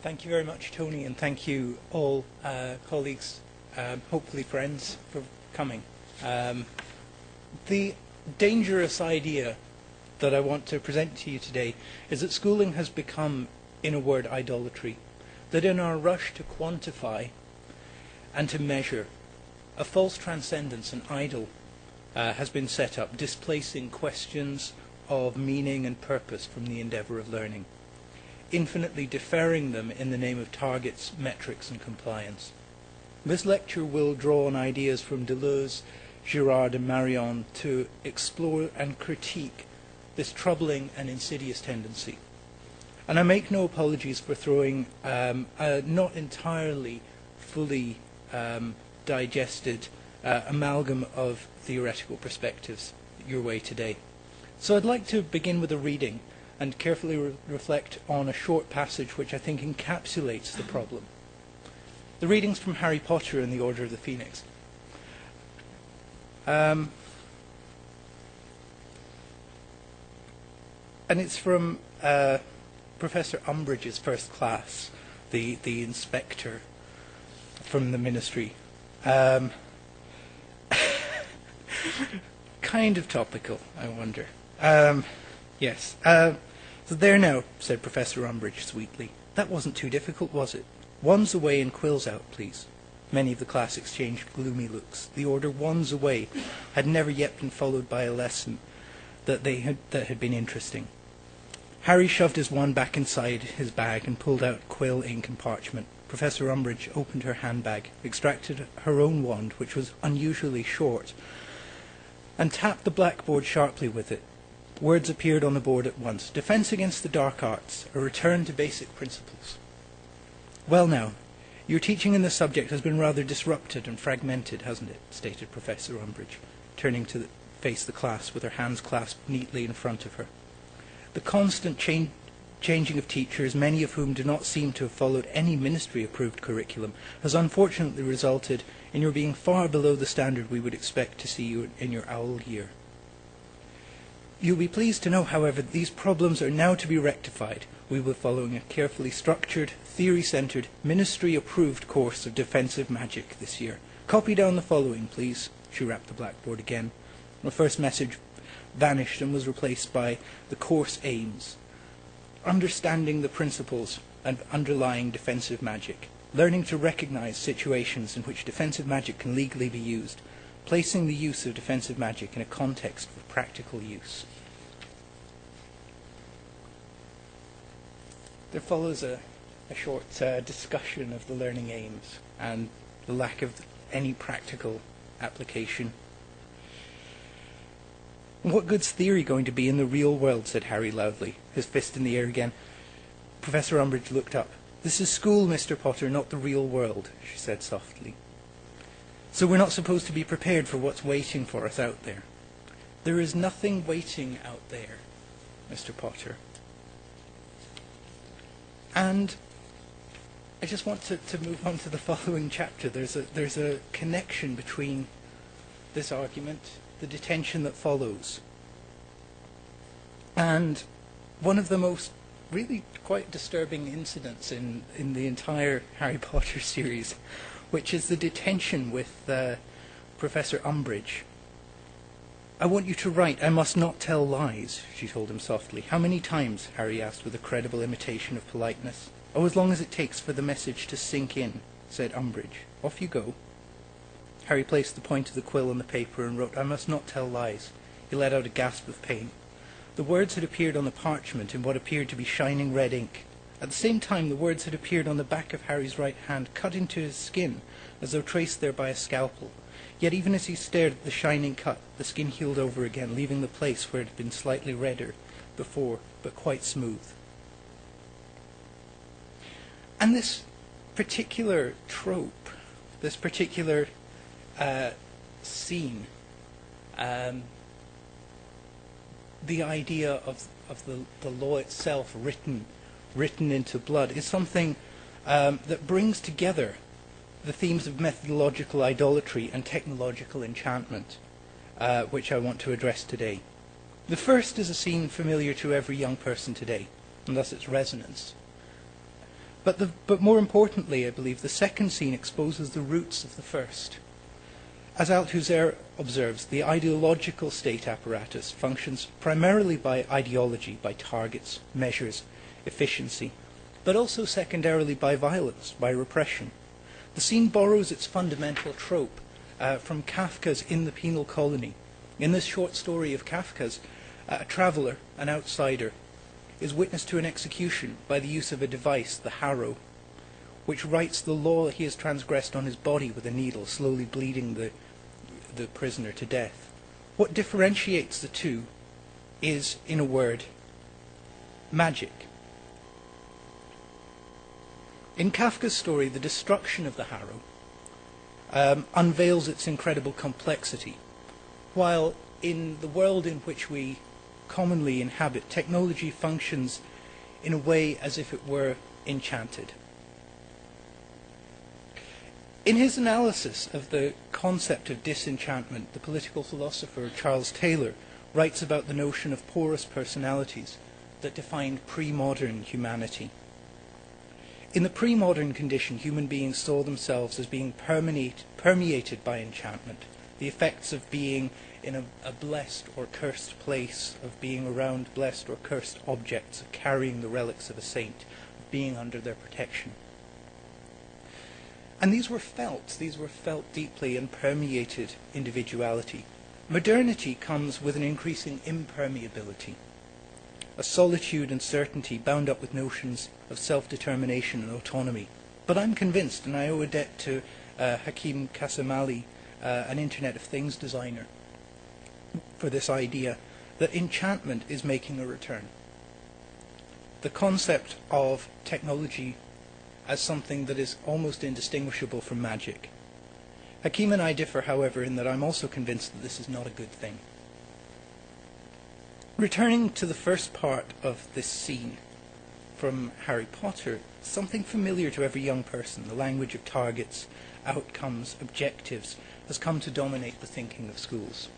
Thank you very much, Tony, and thank you all colleagues, hopefully friends, for coming. The dangerous idea that I want to present to you today is that schooling has become, in a word, idolatry. That in our rush to quantify and to measure, a false transcendence, an idol, has been set up, displacing questions of meaning and purpose from the endeavour of learning, infinitely deferring them in the name of targets, metrics and compliance. This lecture will draw on ideas from Deleuze, Girard and Marion to explore and critique this troubling and insidious tendency. And I make no apologies for throwing a not entirely fully digested amalgam of theoretical perspectives your way today. So I'd like to begin with a reading and carefully reflect on a short passage which I think encapsulates the problem. The reading's from Harry Potter and the Order of the Phoenix. And it's from Professor Umbridge's first class, the inspector from the ministry. Kind of topical, I wonder. Yes. So there now, said Professor Umbridge sweetly. That wasn't too difficult, was it? Wands away and quills out, please. Many of the class exchanged gloomy looks. The order wands away had never yet been followed by a lesson that had been interesting. Harry shoved his wand back inside his bag and pulled out quill, ink and parchment. Professor Umbridge opened her handbag, extracted her own wand, which was unusually short, and tapped the blackboard sharply with it. Words appeared on the board at once. Defence against the dark arts, a return to basic principles. Well now, your teaching in this subject has been rather disrupted and fragmented, hasn't it? Stated Professor Umbridge, turning to face the class with her hands clasped neatly in front of her. The constant changing of teachers, many of whom do not seem to have followed any ministry-approved curriculum, has unfortunately resulted in your being far below the standard we would expect to see you in your owl year. You'll be pleased to know, however, that these problems are now to be rectified. We will be following a carefully structured, theory-centred, ministry-approved course of defensive magic this year. Copy down the following, please. She rapped the blackboard again. The first message vanished and was replaced by the course aims. Understanding the principles and underlying defensive magic. Learning to recognize situations in which defensive magic can legally be used. Placing the use of defensive magic in a context for practical use. There follows a short discussion of the learning aims and the lack of any practical application. What good's theory going to be in the real world, said Harry loudly, his fist in the air again. Professor Umbridge looked up. This is school, Mr. Potter, not the real world, she said softly. So we're not supposed to be prepared for what's waiting for us out there. There is nothing waiting out there, Mr. Potter. And I just want to move on to the following chapter. There's a connection between this argument, the detention that follows, and one of the most really quite disturbing incidents in the entire Harry Potter series, which is the detention with Professor Umbridge. I want you to write, I must not tell lies, she told him softly. How many times? Harry asked with a credible imitation of politeness. Oh, as long as it takes for the message to sink in, said Umbridge. Off you go. Harry placed the point of the quill on the paper and wrote, I must not tell lies. He let out a gasp of pain. The words had appeared on the parchment in what appeared to be shining red ink. At the same time, the words had appeared on the back of Harry's right hand, cut into his skin, as though traced there by a scalpel. Yet even as he stared at the shining cut, the skin healed over again, leaving the place where it had been slightly redder before, but quite smooth. And this particular trope, this particular scene, the idea of the law itself written into blood, is something that brings together the themes of methodological idolatry and technological enchantment, which I want to address today. The first is a scene familiar to every young person today, and thus its resonance. But more importantly, I believe, the second scene exposes the roots of the first. As Althusser observes, the ideological state apparatus functions primarily by ideology, by targets, measures, efficiency, but also secondarily by violence, by repression. The scene borrows its fundamental trope from Kafka's In the Penal Colony. In this short story of Kafka's, a traveller, an outsider, is witness to an execution by the use of a device, the harrow, which writes the law he has transgressed on his body with a needle, slowly bleeding the prisoner to death. What differentiates the two is, in a word, magic. In Kafka's story, the destruction of the harrow unveils its incredible complexity, while in the world in which we commonly inhabit, technology functions in a way as if it were enchanted. In his analysis of the concept of disenchantment, the political philosopher Charles Taylor writes about the notion of porous personalities that defined pre-modern humanity. In the pre-modern condition, human beings saw themselves as being permeated by enchantment, the effects of being in a blessed or cursed place, of being around blessed or cursed objects, of carrying the relics of a saint, of being under their protection. And these were felt deeply and permeated individuality. Modernity comes with an increasing impermeability, a solitude and certainty bound up with notions of self-determination and autonomy. But I'm convinced, and I owe a debt to Hakim Kasamali, an Internet of Things designer, for this idea that enchantment is making a return. The concept of technology as something that is almost indistinguishable from magic. Hakim and I differ, however, in that I'm also convinced that this is not a good thing. Returning to the first part of this scene from Harry Potter, something familiar to every young person, the language of targets, outcomes, objectives, has come to dominate the thinking of schools.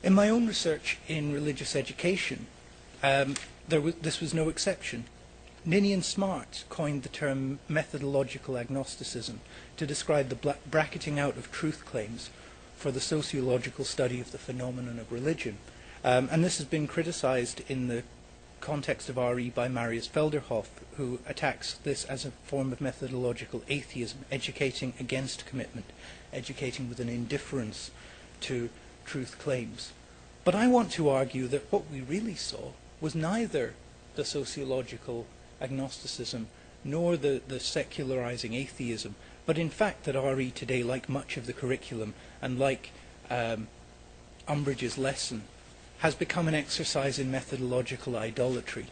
In my own research in religious education, this was no exception. Ninian Smart coined the term methodological agnosticism to describe the bracketing out of truth claims for the sociological study of the phenomenon of religion. And this has been criticized in the context of RE by Marius Felderhoff, who attacks this as a form of methodological atheism, educating against commitment, educating with an indifference to truth claims. But I want to argue that what we really saw was neither the sociological agnosticism nor the secularizing atheism, but in fact that RE today, like much of the curriculum and like Umbridge's lesson, has become an exercise in methodological idolatry.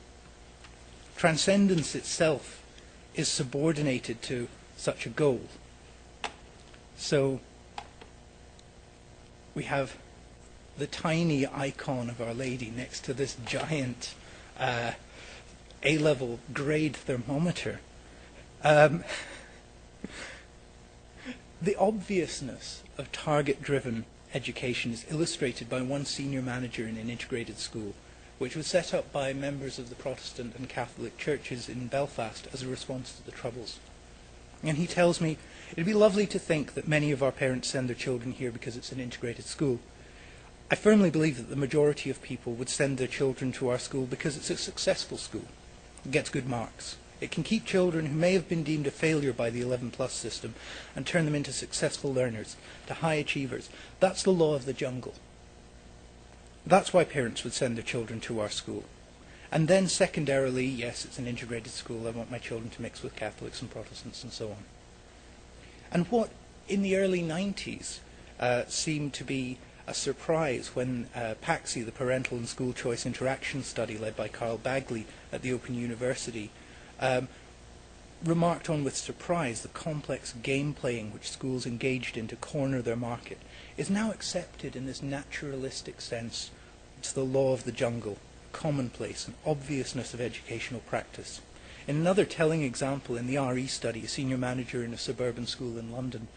Transcendence itself is subordinated to such a goal. So we have the tiny icon of Our Lady next to this giant A-level grade thermometer. The obviousness of target-driven education is illustrated by one senior manager in an integrated school, which was set up by members of the Protestant and Catholic churches in Belfast as a response to the Troubles. And he tells me, it'd be lovely to think that many of our parents send their children here because it's an integrated school. I firmly believe that the majority of people would send their children to our school because it's a successful school. It gets good marks. It can keep children who may have been deemed a failure by the 11+ system and turn them into successful learners, to high achievers. That's the law of the jungle. That's why parents would send their children to our school. And then secondarily, yes, it's an integrated school. I want my children to mix with Catholics and Protestants and so on. And what in the early 90s seemed to be a surprise when PAXI, the Parental and School Choice Interaction Study led by Carl Bagley at the Open University, remarked on with surprise the complex game playing which schools engaged in to corner their market, is now accepted in this naturalistic sense. It's the law of the jungle, commonplace and obviousness of educational practice. In another telling example, in the RE study, a senior manager in a suburban school in London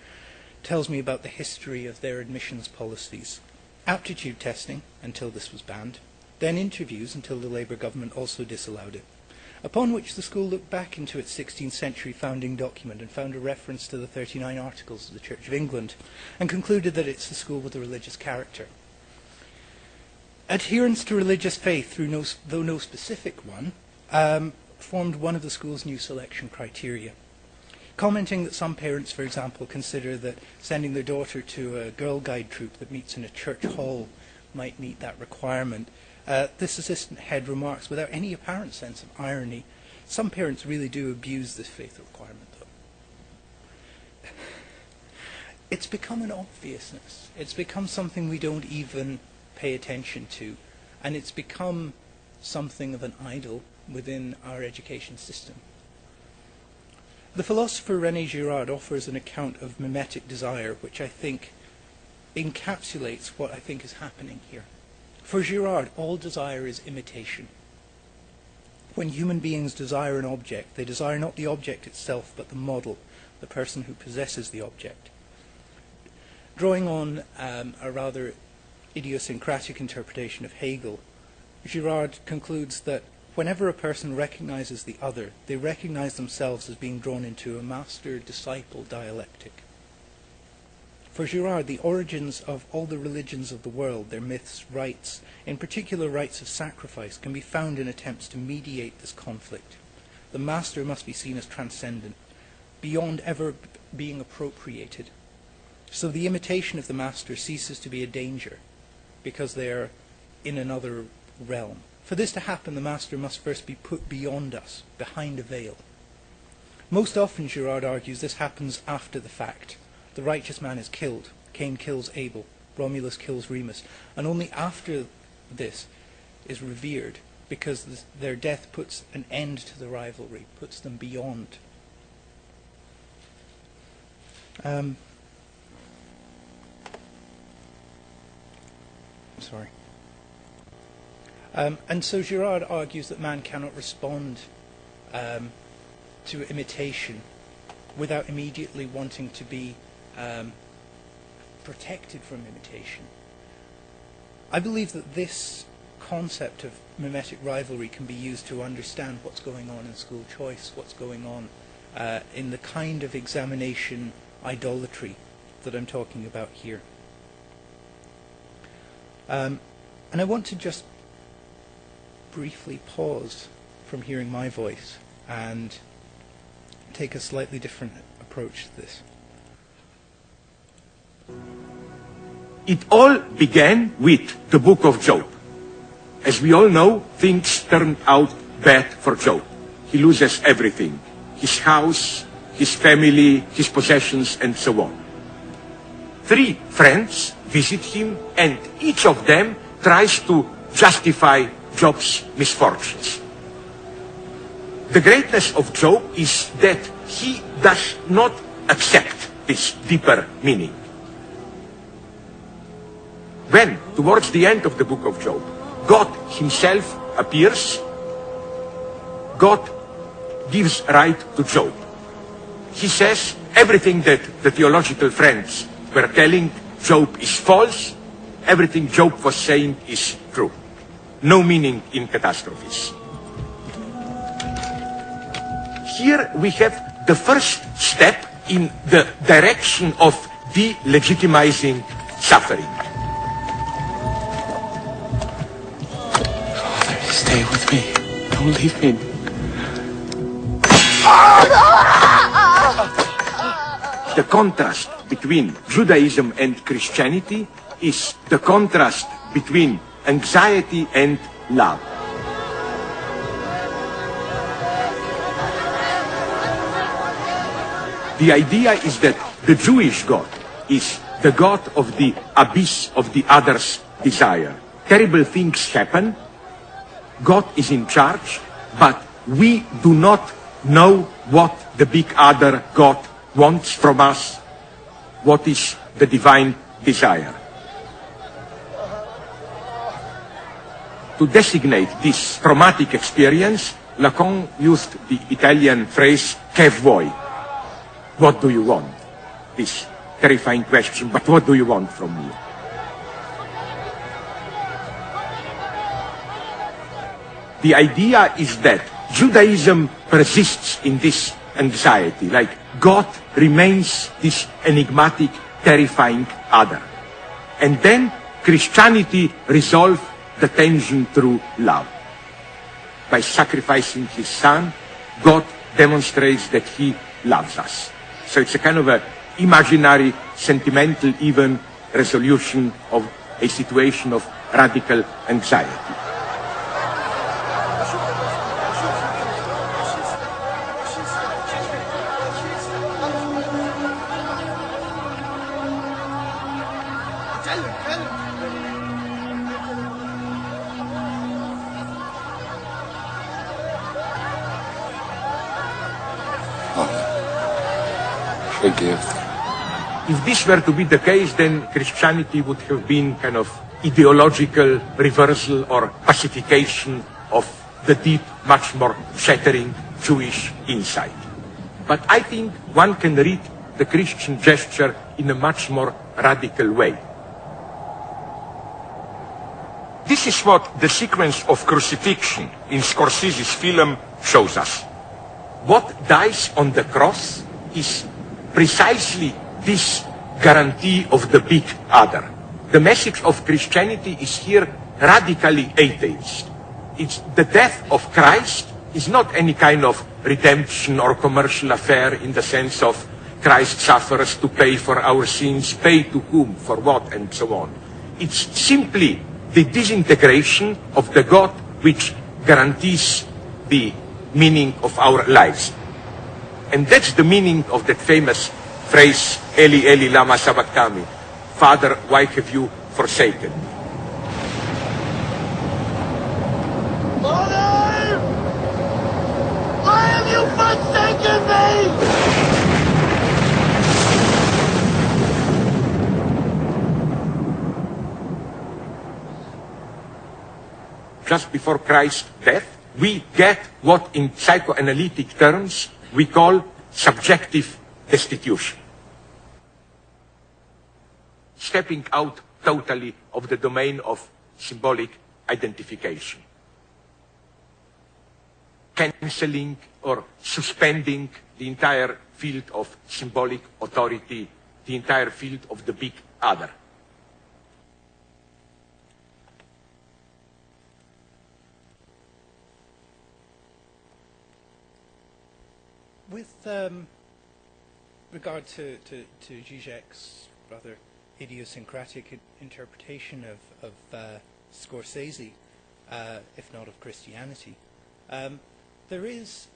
tells me about the history of their admissions policies. Aptitude testing, until this was banned, then interviews until the Labour government also disallowed it. upon which the school looked back into its 16th century founding document and found a reference to the 39 Articles of the Church of England, and concluded that it's the school with a religious character. Adherence to religious faith, though no specific one, formed one of the school's new selection criteria. Commenting that some parents, for example, consider that sending their daughter to a Girl Guide troop that meets in a church hall might meet that requirement, this assistant head remarks, without any apparent sense of irony, some parents really do abuse this faith requirement, though. It's become an obviousness. It's become something we don't even pay attention to, and it's become something of an idol within our education system. The philosopher René Girard offers an account of mimetic desire, which I think encapsulates what I think is happening here. For Girard, all desire is imitation. When human beings desire an object, they desire not the object itself, but the model, the person who possesses the object. Drawing on a rather idiosyncratic interpretation of Hegel, Girard concludes that whenever a person recognizes the other, they recognize themselves as being drawn into a master-disciple dialectic. For Girard, the origins of all the religions of the world, their myths, rites, in particular rites of sacrifice, can be found in attempts to mediate this conflict. The master must be seen as transcendent, beyond ever being appropriated. So the imitation of the master ceases to be a danger, because they are in another realm. For this to happen, the master must first be put beyond us, behind a veil. Most often, Girard argues, this happens after the fact. The righteous man is killed. Cain kills Abel. Romulus kills Remus. And only after this is revered, because their death puts an end to the rivalry, puts them beyond. Sorry. And so Girard argues that man cannot respond to imitation without immediately wanting to be protected from imitation. I believe that this concept of mimetic rivalry can be used to understand what's going on in school choice, what's going on in the kind of examination idolatry that I'm talking about here. And I want to just briefly pause from hearing my voice and take a slightly different approach to this. It all began with the book of Job. As we all know, things turned out bad for Job. He loses everything. His house, his family, his possessions, and so on. 3 friends visit him, and each of them tries to justify Job's misfortunes. The greatness of Job is that he does not accept this deeper meaning. When, towards the end of the book of Job, God himself appears, God gives right to Job. He says everything that the theological friends were telling Job is false, everything Job was saying is true. No meaning in catastrophes. Here we have the first step in the direction of delegitimizing suffering. Father, stay with me. Don't leave me. The contrast between Judaism and Christianity is the contrast between anxiety and love. The idea is that the Jewish God is the God of the abyss of the other's desire. Terrible things happen, God is in charge, but we do not know what the big other God wants from us, what is the divine desire. To designate this traumatic experience, Lacan used the Italian phrase "che vuoi?" What do you want? This terrifying question, but what do you want from me? The idea is that Judaism persists in this anxiety, like God remains this enigmatic, terrifying other. And then Christianity resolved the tension through love. By sacrificing his son, God demonstrates that he loves us. So it's a kind of a imaginary, sentimental, even resolution of a situation of radical anxiety. Forgive. If this were to be the case, then Christianity would have been kind of ideological reversal or pacification of the deep, much more shattering Jewish insight. But I think one can read the Christian gesture in a much more radical way. This is what the sequence of crucifixion in Scorsese's film shows us. What dies on the cross is precisely this guarantee of the big other. The message of Christianity is here radically atheist. It's the death of Christ is not any kind of redemption or commercial affair in the sense of Christ suffers to pay for our sins, pay to whom, for what, and so on. It's simply the disintegration of the God which guarantees the meaning of our lives. And that's the meaning of that famous phrase, Eli, Eli, lama sabachthani. Father, why have you forsaken me? Father! Why have you forsaken me? Just before Christ's death, we get what in psychoanalytic terms we call subjective destitution. Stepping out totally of the domain of symbolic identification. Cancelling or suspending the entire field of symbolic authority, the entire field of the big other. With regard to Zizek's rather idiosyncratic interpretation of Scorsese, if not of Christianity, there is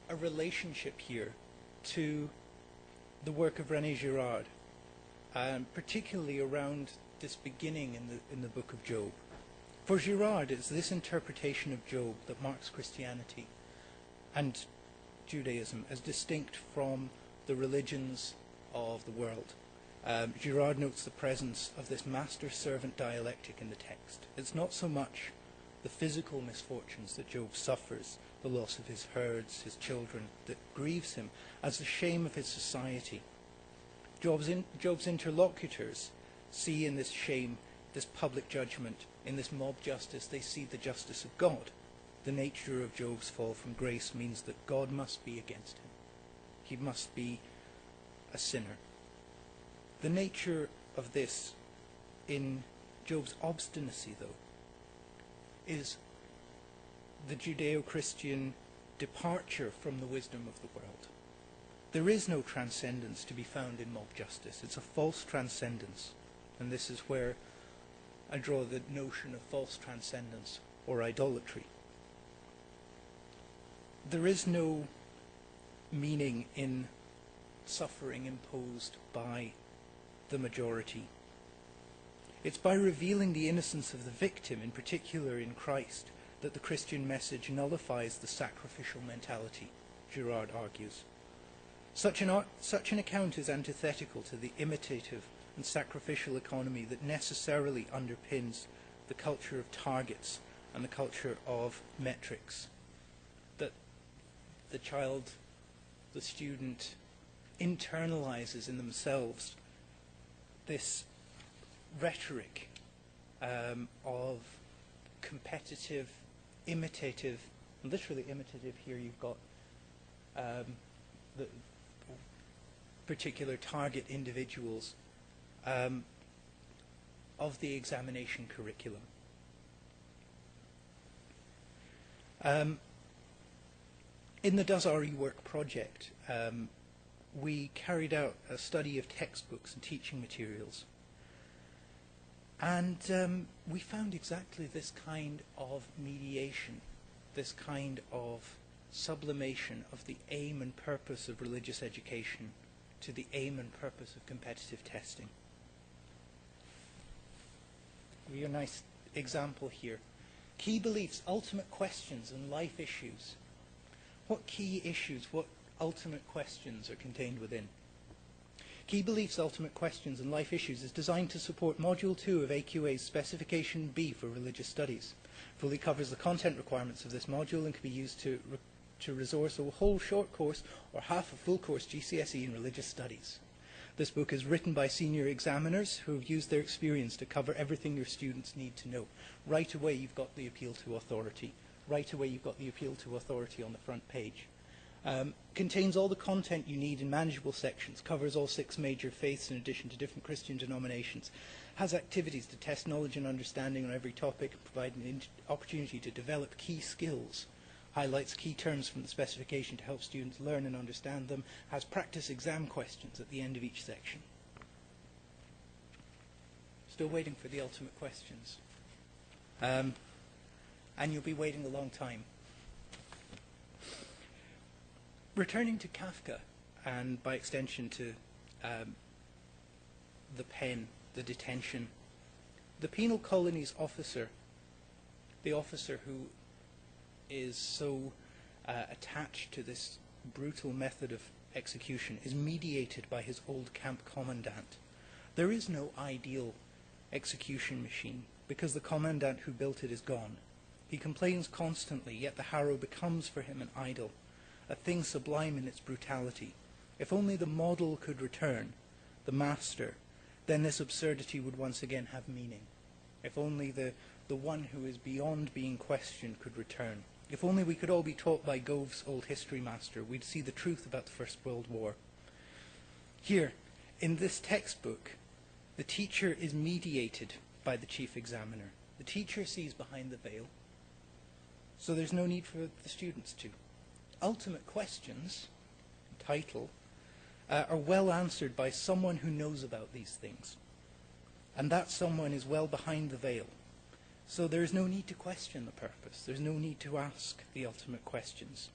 a relationship here to the work of René Girard, particularly around this beginning in the book of Job. For Girard, it's this interpretation of Job that marks Christianity and Judaism as distinct from the religions of the world. Girard notes the presence of this master-servant dialectic in the text. It's not so much the physical misfortunes that Job suffers, the loss of his herds, his children, that grieves him, as the shame of his society. Job's interlocutors see in this shame, this public judgment, in this mob justice, they see the justice of God. The nature of Job's fall from grace means that God must be against him. He must be a sinner. The nature of this in Job's obstinacy, though, is the Judeo-Christian departure from the wisdom of the world. There is no transcendence to be found in mob justice. It's a false transcendence. And this is where I draw the notion of false transcendence or idolatry. There is no meaning in suffering imposed by the majority. It's by revealing the innocence of the victim, in particular in Christ, that the Christian message nullifies the sacrificial mentality, Girard argues. Such an account is antithetical to the imitative and sacrificial economy that necessarily underpins the culture of targets and the culture of metrics. That the child, the student, internalizes in themselves this rhetoric of competitive, imitative literally imitative. Here you've got the particular target individuals of the examination curriculum. In the Does RE Work project, we carried out a study of textbooks and teaching materials. And we found exactly this kind of mediation, this kind of sublimation of the aim and purpose of religious education to the aim and purpose of competitive testing. I'll give you a nice example here. Key beliefs, ultimate questions, and life issues. What key issues, what ultimate questions are contained within? Key Beliefs, Ultimate Questions and Life Issues is designed to support Module 2 of AQA's Specification B for Religious Studies. Fully covers the content requirements of this module and can be used to resource a whole short course or half a full course GCSE in Religious Studies. This book is written by senior examiners who have used their experience to cover everything your students need to know. Right away you've got the appeal to authority. Right away you've got the appeal to authority on the front page. Contains all the content you need in manageable sections, covers all 6 major faiths in addition to different Christian denominations, has activities to test knowledge and understanding on every topic, and provide an opportunity to develop key skills, highlights key terms from the specification to help students learn and understand them, has practice exam questions at the end of each section. Still waiting for the ultimate questions. And you'll be waiting a long time. Returning to Kafka, and by extension to the pen, the detention, the penal colony's officer, the officer who is so attached to this brutal method of execution, is mediated by his old camp commandant. There is no ideal execution machine, because the commandant who built it is gone. He complains constantly, yet the harrow becomes for him an idol, a thing sublime in its brutality. If only the model could return, the master, then this absurdity would once again have meaning. If only the one who is beyond being questioned could return. If only we could all be taught by Gove's old history master, we'd see the truth about the First World War. Here, in this textbook, the teacher is mediated by the chief examiner. The teacher sees behind the veil, so there's no need for the students to. Ultimate questions, title, are well answered by someone who knows about these things. And that someone is well behind the veil. So there is no need to question the purpose. There's no need to ask the ultimate questions.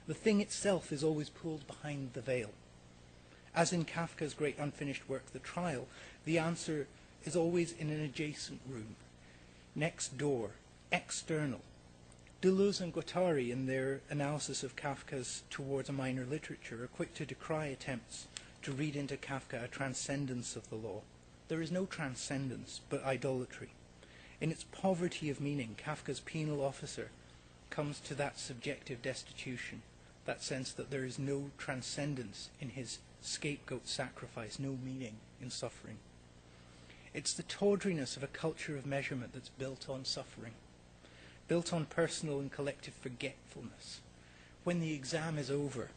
The thing itself is always pulled behind the veil. As in Kafka's great unfinished work, The Trial, the answer is always in an adjacent room, next door, external. Deleuze and Guattari, in their analysis of Kafka's Towards a Minor Literature, are quick to decry attempts to read into Kafka a transcendence of the law. There is no transcendence, but idolatry. In its poverty of meaning, Kafka's penal officer comes to that subjective destitution, that sense that there is no transcendence in his scapegoat sacrifice, no meaning in suffering. It's the tawdriness of a culture of measurement that's built on suffering, built on personal and collective forgetfulness. When the exam is over,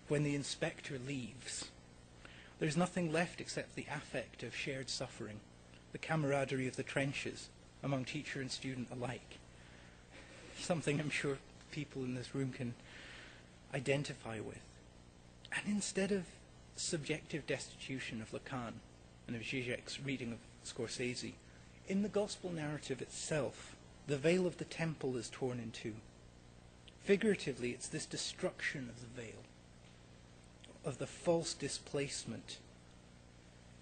when the inspector leaves, there's nothing left except the affect of shared suffering, the camaraderie of the trenches among teacher and student alike. Something I'm sure people in this room can identify with. And instead of subjective destitution of Lacan and of Zizek's reading of Scorsese, in the gospel narrative itself, the veil of the temple is torn in two. Figuratively, it's this destruction of the veil, of the false displacement.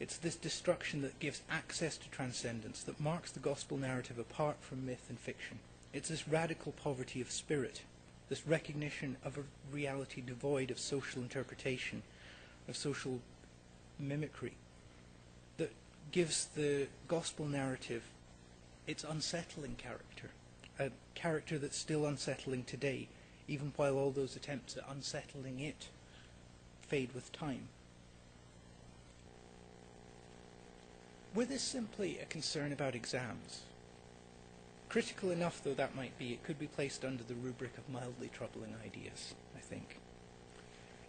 It's this destruction that gives access to transcendence, that marks the gospel narrative apart from myth and fiction. It's this radical poverty of spirit, this recognition of a reality devoid of social interpretation, of social mimicry, that gives the gospel narrative its unsettling character, a character that's still unsettling today, even while all those attempts at unsettling it fade with time. Were this simply a concern about exams? Critical enough though that might be, it could be placed under the rubric of mildly troubling ideas, I think.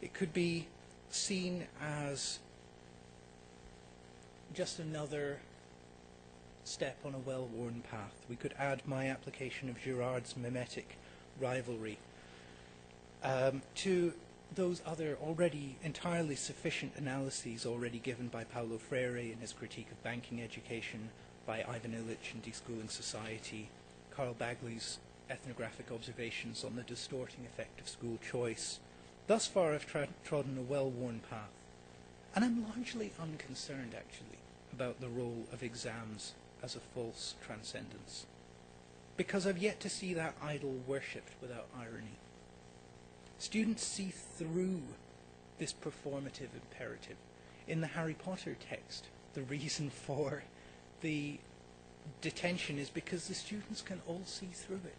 It could be seen as just another step on a well-worn path. We could add my application of Girard's mimetic rivalry to those other already entirely sufficient analyses already given by Paulo Freire in his critique of banking education, by Ivan Illich in Deschooling Society, Carl Bagley's ethnographic observations on the distorting effect of school choice. Thus far I've trodden a well-worn path, and I'm largely unconcerned actually about the role of exams as a false transcendence, because I've yet to see that idol worshipped without irony. Students see through this performative imperative. In the Harry Potter text, the reason for the detention is because the students can all see through it.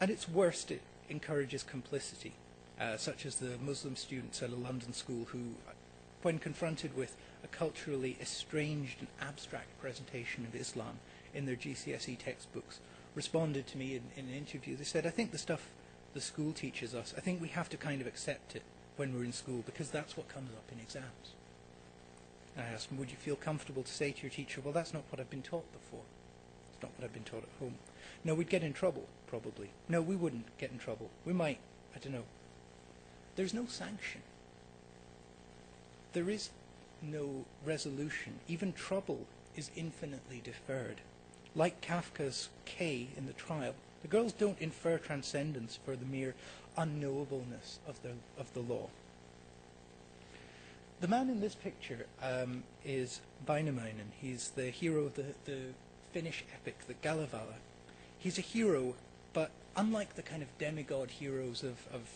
At its worst, it encourages complicity, such as the Muslim students at a London school who, when confronted with a culturally estranged and abstract presentation of Islam in their GCSE textbooks, responded to me in an interview. They said, I think the stuff the school teaches us, I think we have to kind of accept it when we're in school because that's what comes up in exams. And I asked them, would you feel comfortable to say to your teacher, well, that's not what I've been taught before. It's not what I've been taught at home. No, we'd get in trouble, probably. No, we wouldn't get in trouble. We might, I don't know. There's no sanction. There is no resolution. Even trouble is infinitely deferred. Like Kafka's K in the trial, the girls don't infer transcendence for the mere unknowableness of the law. The man in this picture is Väinämöinen. He's the hero of the Finnish epic, the Kalevala. He's a hero, but unlike the kind of demigod heroes of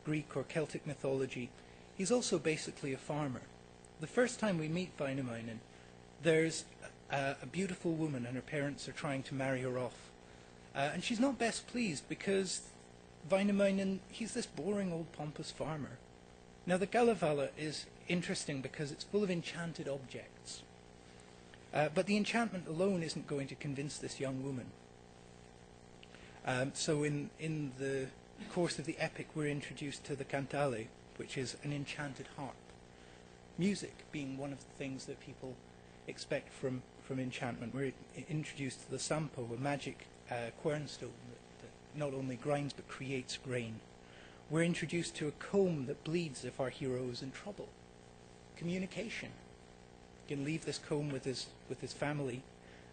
Greek or Celtic mythology, he's also basically a farmer. The first time we meet Väinämöinen, there's a beautiful woman and her parents are trying to marry her off. And she's not best pleased because Väinämöinen, he's this boring old pompous farmer. Now the Kalevala is interesting because it's full of enchanted objects. But the enchantment alone isn't going to convince this young woman. So in the course of the epic we're introduced to the cantale, which is an enchanted harp. Music being one of the things that people expect from enchantment. We're introduced to the sampo, a magic quernstone that not only grinds but creates grain. We're introduced to a comb that bleeds if our hero is in trouble. Communication. He can leave this comb with his family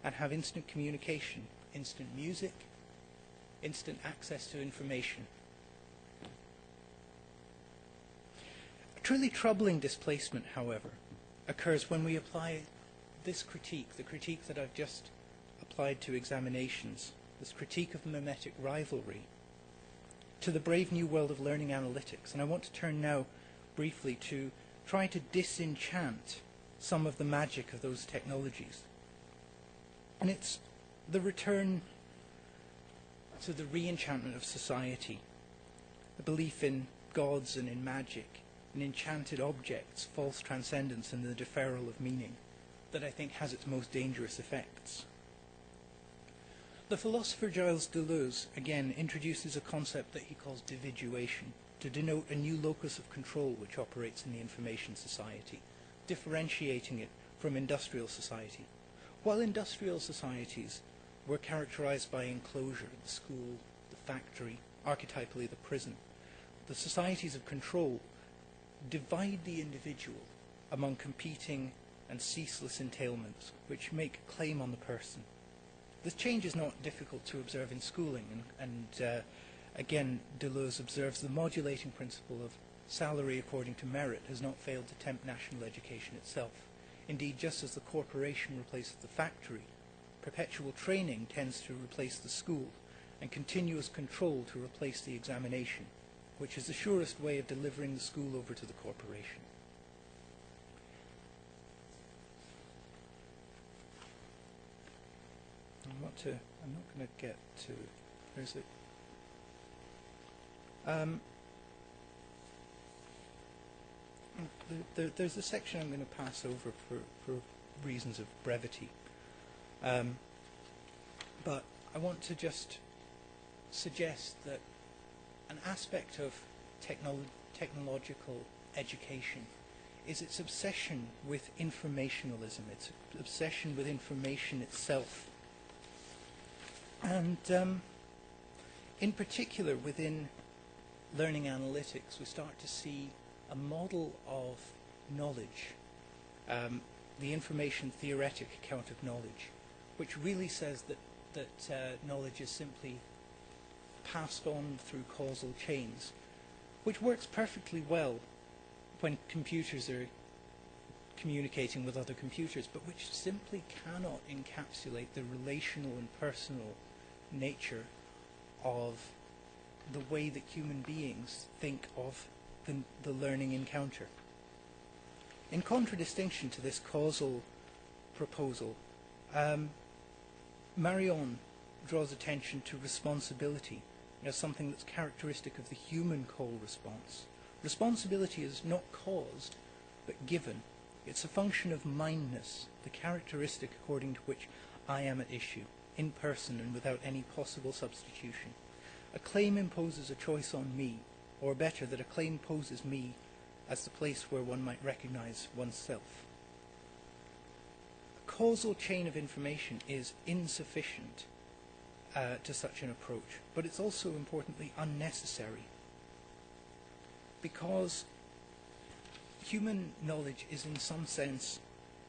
and have instant communication, instant music, instant access to information. A truly troubling displacement, however, occurs when we apply this critique, the critique that I've just applied to examinations, this critique of mimetic rivalry, to the brave new world of learning analytics. And I want to turn now briefly to try to disenchant some of the magic of those technologies. And it's the return to the re-enchantment of society, the belief in gods and in magic, in enchanted objects, false transcendence and the deferral of meaning, that I think has its most dangerous effects. The philosopher Gilles Deleuze, again, introduces a concept that he calls dividuation, to denote a new locus of control which operates in the information society, differentiating it from industrial society. While industrial societies were characterized by enclosure, the school, the factory, archetypally the prison, the societies of control divide the individual among competing and ceaseless entailments which make a claim on the person. This change is not difficult to observe in schooling, and again, Deleuze observes the modulating principle of salary according to merit has not failed to tempt national education itself. Indeed, just as the corporation replaces the factory, perpetual training tends to replace the school, and continuous control to replace the examination, which is the surest way of delivering the school over to the corporation. I'm not going to get to. Where's it? There's a section I'm going to pass over for reasons of brevity. But I want to just suggest that an aspect of technological education is its obsession with informationalism, its obsession with information itself. And in particular, within learning analytics, we start to see a model of knowledge, the information theoretic account of knowledge, which really says that knowledge is simply passed on through causal chains, which works perfectly well when computers are communicating with other computers, but which simply cannot encapsulate the relational and personal nature of the way that human beings think of the learning encounter. In contradistinction to this causal proposal, Marion draws attention to responsibility as something that's characteristic of the human call response. Responsibility is not caused, but given. It's a function of mindness, the characteristic according to which I am at issue, in person and without any possible substitution. A claim imposes a choice on me, or better, that a claim poses me as the place where one might recognize oneself. A causal chain of information is insufficient to such an approach, but it's also importantly unnecessary, because human knowledge is in some sense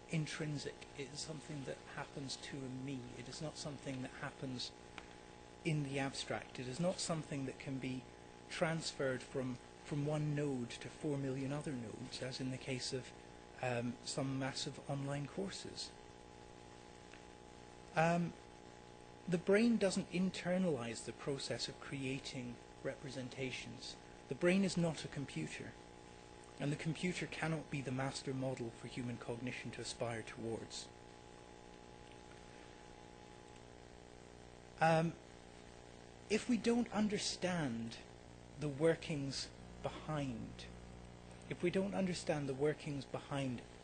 intrinsic. It is something that happens to me. It is not something that happens in the abstract. It is not something that can be transferred from one node to 4 million other nodes, as in the case of some massive online courses. The brain doesn't internalize the process of creating representations. The brain is not a computer, and the computer cannot be the master model for human cognition to aspire towards. If we don't understand the workings behind,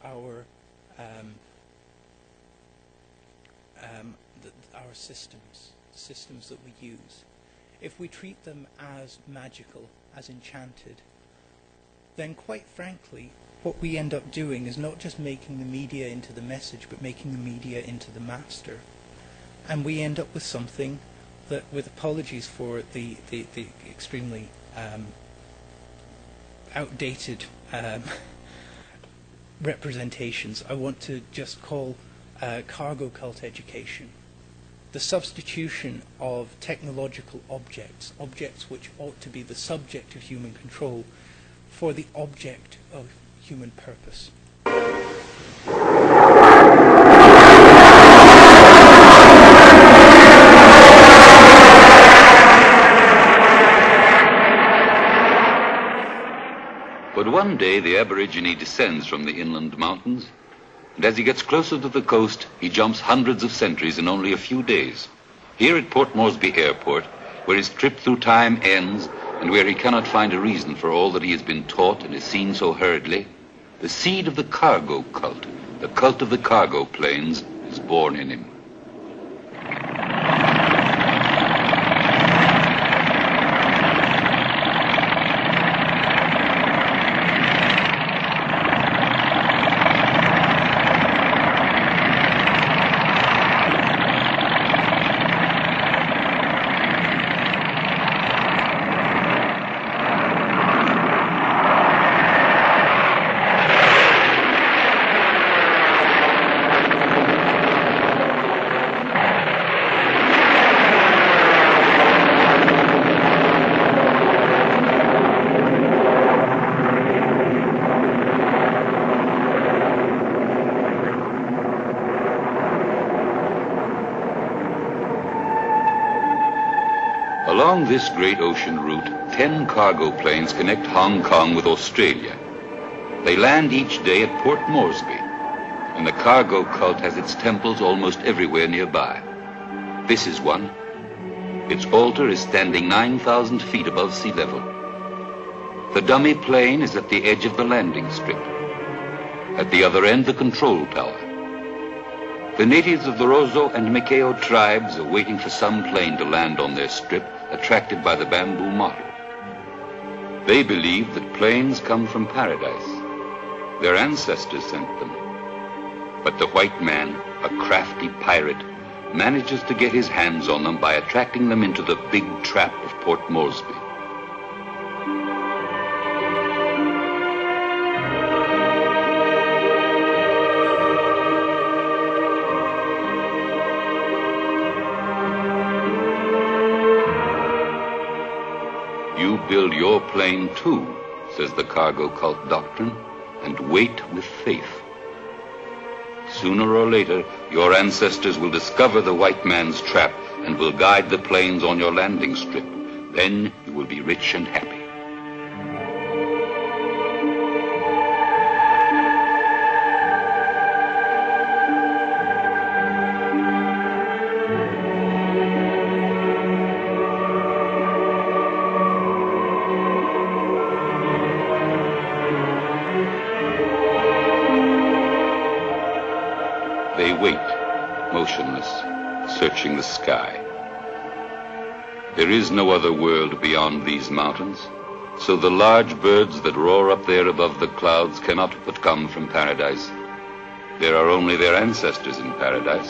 our our systems that we use, if we treat them as magical, as enchanted, then quite frankly, what we end up doing is not just making the media into the message, but making the media into the master. And we end up with something that, with apologies for the extremely outdated representations, I want to just call cargo cult education. The substitution of technological objects which ought to be the subject of human control, for the object of human purpose. But one day the Aborigine descends from the inland mountains, and as he gets closer to the coast, he jumps hundreds of centuries in only a few days. Here at Port Moresby Airport, where his trip through time ends, and where he cannot find a reason for all that he has been taught and is seen so hurriedly, the seed of the cargo cult, the cult of the cargo planes, is born in him. Along this great ocean route, 10 cargo planes connect Hong Kong with Australia. They land each day at Port Moresby, and the cargo cult has its temples almost everywhere nearby. This is one. Its altar is standing 9,000 feet above sea level. The dummy plane is at the edge of the landing strip. At the other end, the control tower. The natives of the Rozo and Mikeo tribes are waiting for some plane to land on their strip, attracted by the bamboo motto. They believe that planes come from paradise. Their ancestors sent them. But the white man, a crafty pirate, manages to get his hands on them by attracting them into the big trap of Port Moresby. You build your plane too, says the cargo cult doctrine, and wait with faith. Sooner or later, your ancestors will discover the white man's trap and will guide the planes on your landing strip. Then you will be rich and happy. They wait, motionless, searching the sky. There is no other world beyond these mountains, so the large birds that roar up there above the clouds cannot but come from paradise. There are only their ancestors in paradise.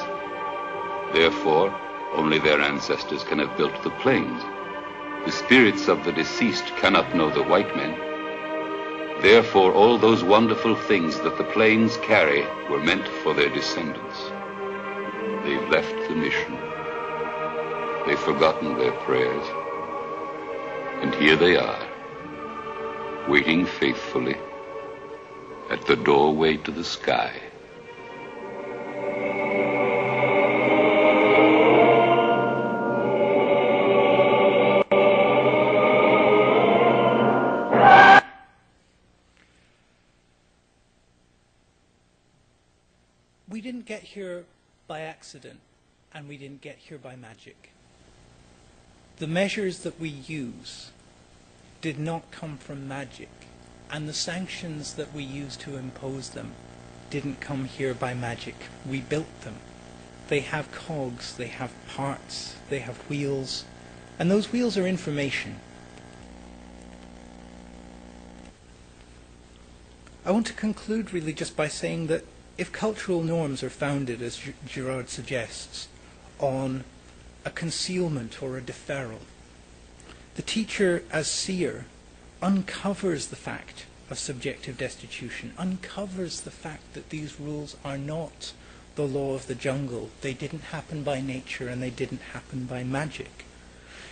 Therefore, only their ancestors can have built the planes. The spirits of the deceased cannot know the white men. Therefore, all those wonderful things that the planes carry were meant for their descendants. They've left the mission. They've forgotten their prayers. And here they are, waiting faithfully at the doorway to the sky. We didn't get here by accident, and we didn't get here by magic. The measures that we use did not come from magic, and the sanctions that we use to impose them didn't come here by magic. We built them. They have cogs, they have parts, they have wheels, and those wheels are information. I want to conclude really just by saying that if cultural norms are founded, as Girard suggests, on a concealment or a deferral, the teacher as seer uncovers the fact of subjective destitution, uncovers the fact that these rules are not the law of the jungle. They didn't happen by nature and they didn't happen by magic.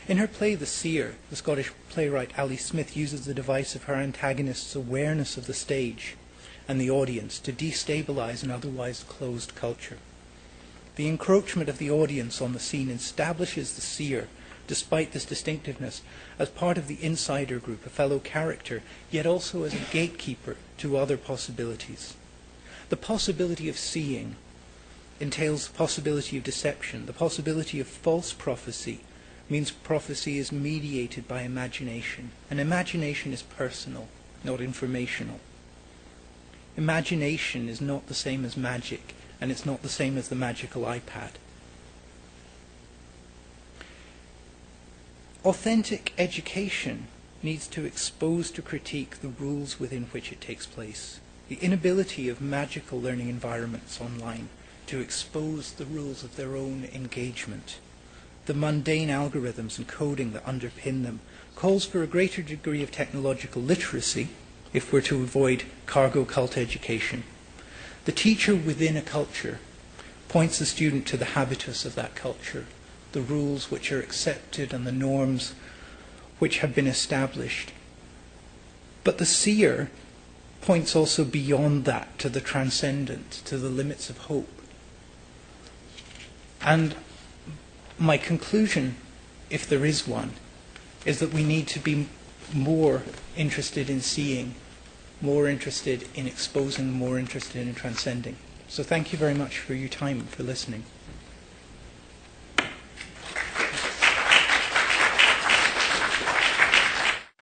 In her play The Seer, the Scottish playwright Ali Smith uses the device of her antagonist's awareness of the stage and the audience to destabilize an otherwise closed culture. The encroachment of the audience on the scene establishes the seer, despite this distinctiveness, as part of the insider group, a fellow character, yet also as a gatekeeper to other possibilities. The possibility of seeing entails the possibility of deception. The possibility of false prophecy means prophecy is mediated by imagination, and imagination is personal, not informational. Imagination is not the same as magic, and it's not the same as the magical iPad. Authentic education needs to expose to critique the rules within which it takes place. The inability of magical learning environments online to expose the rules of their own engagement, the mundane algorithms and coding that underpin them, calls for a greater degree of technological literacy if we're to avoid cargo cult education. The teacher within a culture points the student to the habitus of that culture, the rules which are accepted and the norms which have been established. But the seer points also beyond that to the transcendent, to the limits of hope. And my conclusion, if there is one, is that we need to be more interested in seeing, more interested in exposing, more interested in transcending. So thank you very much for your time, for listening.